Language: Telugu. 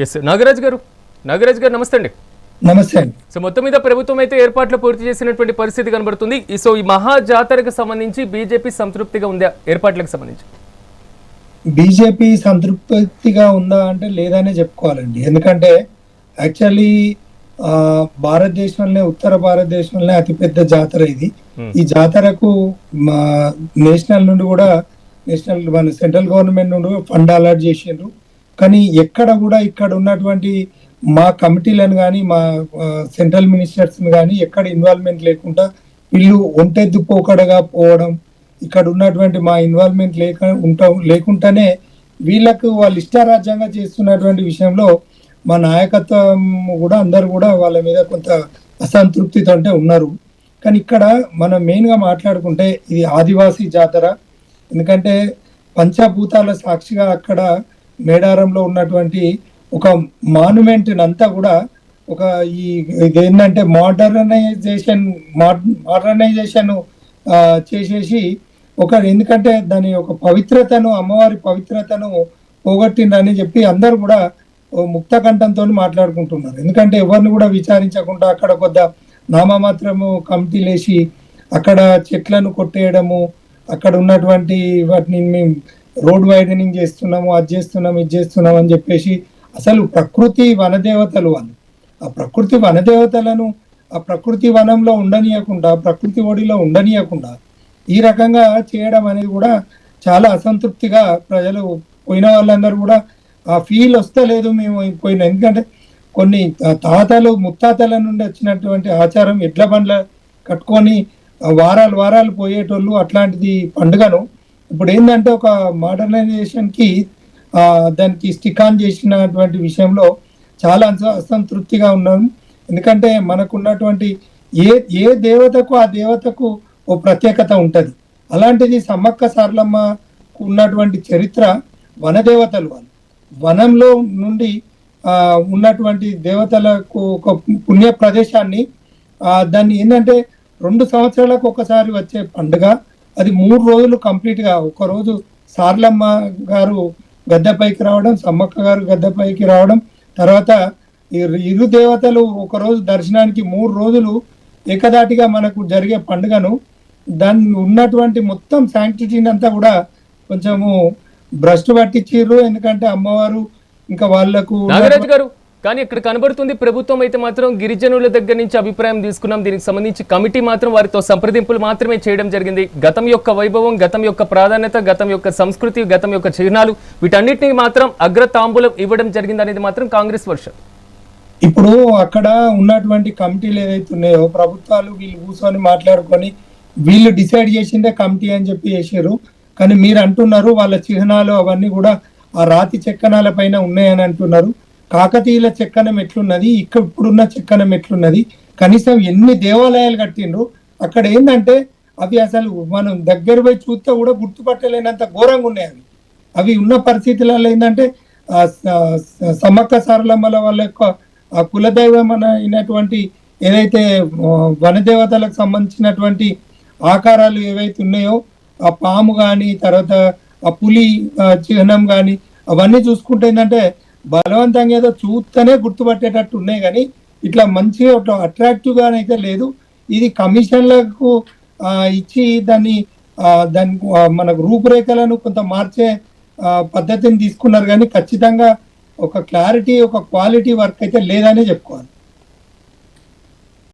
ఎస్ నాగరాజ్ గారు నమస్తే అండి. నమస్తే అండి. సో మొత్తం మీద ప్రభుత్వం అయితే ఏర్పాట్లు పూర్తి చేసినటువంటి పరిస్థితి కనబడుతుంది. సో ఈ మహా జాతరకు సంబంధించి బీజేపీ సంతృప్తిగా ఉందా? ఏర్పాట్లకు సంబంధించి బీజేపీ సంతృప్తిగా ఉందా అంటే లేదనే చెప్పుకోవాలండి. ఎందుకంటే యాక్చువల్లీ భారతదేశంలోనే ఉత్తర భారతదేశంలోనే అతిపెద్ద జాతర ఇది. ఈ జాతరకు నేషనల్ నుండి కూడా మన సెంట్రల్ గవర్నమెంట్ నుండి ఫండ్ అలాట్ చేసిండ్రు. కానీ ఎక్కడ కూడా ఇక్కడ ఉన్నటువంటి మా కమిటీలను కానీ మా సెంట్రల్ మినిస్టర్స్ని కానీ ఎక్కడ ఇన్వాల్వ్మెంట్ లేకుండా వీళ్ళు ఒంటెద్దు పోకడగా పోవడం, ఇక్కడ ఉన్నటువంటి మా ఇన్వాల్వ్మెంట్ లేకుండానే వీళ్ళకు వాళ్ళు ఇష్టారాజ్యంగా చేస్తున్నటువంటి విషయంలో మా నాయకత్వం కూడా అందరు కూడా వాళ్ళ మీద కొంత అసంతృప్తితో ఉన్నారు. కానీ ఇక్కడ మనం మెయిన్గా మాట్లాడుకుంటే ఇది ఆదివాసీ జాతర. ఎందుకంటే పంచభూతాల సాక్షిగా అక్కడ మేడారంలో ఉన్నటువంటి ఒక మాన్యుమెంట్ అంతా కూడా ఒక ఇదేంటంటే మోడర్నైజేషన్ చేసేసి ఎందుకంటే దాని ఒక పవిత్రతను, అమ్మవారి పవిత్రతను పోగొట్టిందని చెప్పి అందరు కూడా ముక్త కంఠంతో మాట్లాడుకుంటున్నారు. ఎందుకంటే ఎవరిని కూడా విచారించకుండా అక్కడ కొద్ద నామమాత్రము కమిటీలు వేసి అక్కడ చెట్లను కొట్టేయడము, అక్కడ ఉన్నటువంటి వాటిని మేము రోడ్ వైడనింగ్ చేస్తున్నాము, అది చేస్తున్నాము, ఇది చేస్తున్నాం అని చెప్పేసి అసలు ప్రకృతి వనదేవతలు వాళ్ళు ఆ ప్రకృతి వనదేవతలను ఆ ప్రకృతి వనంలో ఉండనీయకుండా, ప్రకృతి ఒడిలో ఉండనీయకుండా ఈ రకంగా చేయడం అనేది కూడా చాలా అసంతృప్తిగా ప్రజలు పోయిన వాళ్ళందరూ కూడా ఆ ఫీల్ వస్తలేదు మేము పోయిన. ఎందుకంటే కొన్ని తాతలు ముత్తాతల నుండి వచ్చినటువంటి ఆచారం ఎడ్ల బండ్ల కట్టుకొని వారాలు పోయేటోళ్ళు అట్లాంటిది పండుగను ఇప్పుడు ఏంటంటే ఒక మోడర్నైజేషన్కి దానికి స్టిక్ ఆన్ చేసినటువంటి విషయంలో చాలా అసంతృప్తిగా ఉన్నాము. ఎందుకంటే మనకు ఉన్నటువంటి ఏ దేవతకు ఆ దేవతకు ఓ ప్రత్యేకత ఉంటుంది. అలాంటిది సమ్మక్క సారలమ్మకు ఉన్నటువంటి చరిత్ర వనదేవతలు వాళ్ళు వనంలో నుండి ఉన్నటువంటి దేవతలకు ఒక పుణ్య ప్రదేశాన్ని దాన్ని ఏంటంటే 2 సంవత్సరాలకు ఒకసారి వచ్చే పండుగ. అది 3 రోజులు కంప్లీట్గా, ఒకరోజు సారలమ్మ గారు గద్దెపైకి రావడం, సమ్మక్క గారు గద్దెపైకి రావడం, తర్వాత ఇరు దేవతలు ఒకరోజు దర్శనానికి 3 రోజులు ఏకదాటిగా మనకు జరిగే పండుగను దాన్ని ఉన్నటువంటి మొత్తం శాంక్టిటీని అంతా కూడా కొంచెము భ్రష్టు పట్టించారు. ఎందుకంటే అమ్మవారు ఇంకా వాళ్లకు నాగరాజు గారు కానీ ఇక్కడ కనబడుతుంది ప్రభుత్వం అయితే మాత్రం గిరిజనుల దగ్గర నుంచి అభిప్రాయం తీసుకున్నాం, దీనికి సంబంధించి కమిటీ మాత్రం వారితో సంప్రదింపులు మాత్రమే చేయడం జరిగింది. గతం యొక్క వైభవం, గతం యొక్క ప్రాధాన్యత, గతం యొక్క సంస్కృతి, గతం యొక్క చిహ్నాలు వీటన్నిటిని మాత్రం అగ్రతాంబూలం ఇవ్వడం జరిగింది అనేది మాత్రం కాంగ్రెస్ వర్షన్. ఇప్పుడు అక్కడ ఉన్నటువంటి కమిటీలు ఏదైతే ఉన్నాయో ప్రభుత్వాలు వీళ్ళు కూర్చొని మాట్లాడుకొని వీళ్ళు డిసైడ్ చేసిందే కమిటీ అని చెప్పి చేసారు. కానీ మీరు అంటున్నారు వాళ్ళ చిహ్నాలు అవన్నీ కూడా ఆ రాతి చెక్కనాల పైన ఉన్నాయని అంటున్నారు. కాకతీయుల చెక్కనం ఎట్లున్నది, ఇప్పుడున్న చెక్కనం ఎట్లున్నది, కనీసం ఎన్ని దేవాలయాలు కట్టిండ్రు అక్కడ ఏంటంటే అవి అసలు మనం దగ్గర పోయి చూస్తే కూడా గుర్తుపట్టలేనంత ఘోరంగా ఉన్నాయి. అవి ఉన్న పరిస్థితులలో ఏంటంటే సమ్మక్క సారలమ్మల వాళ్ళ యొక్క కులదైవం అయినటువంటి ఏదైతే వనదేవతలకు సంబంధించినటువంటి ఆకారాలు ఏవైతే ఉన్నాయో ఆ పాము కానీ తర్వాత ఆ పులి చిహ్నం కానీ అవన్నీ చూసుకుంటే ఏంటంటే బలవంతంగా ఏదో చూస్తేనే గుర్తుపట్టేటట్టు ఉన్నాయి. కానీ ఇట్లా మంచిగా అట్రాక్టివ్ గానైతే లేదు. ఇది కమిషన్లకు ఇచ్చి దాన్ని మనకు రూపురేఖలను కొంత మార్చే పద్ధతిని తీసుకున్నారు. కానీ ఖచ్చితంగా ఒక క్లారిటీ, ఒక క్వాలిటీ వర్క్ అయితే లేదనే చెప్పుకోవాలి.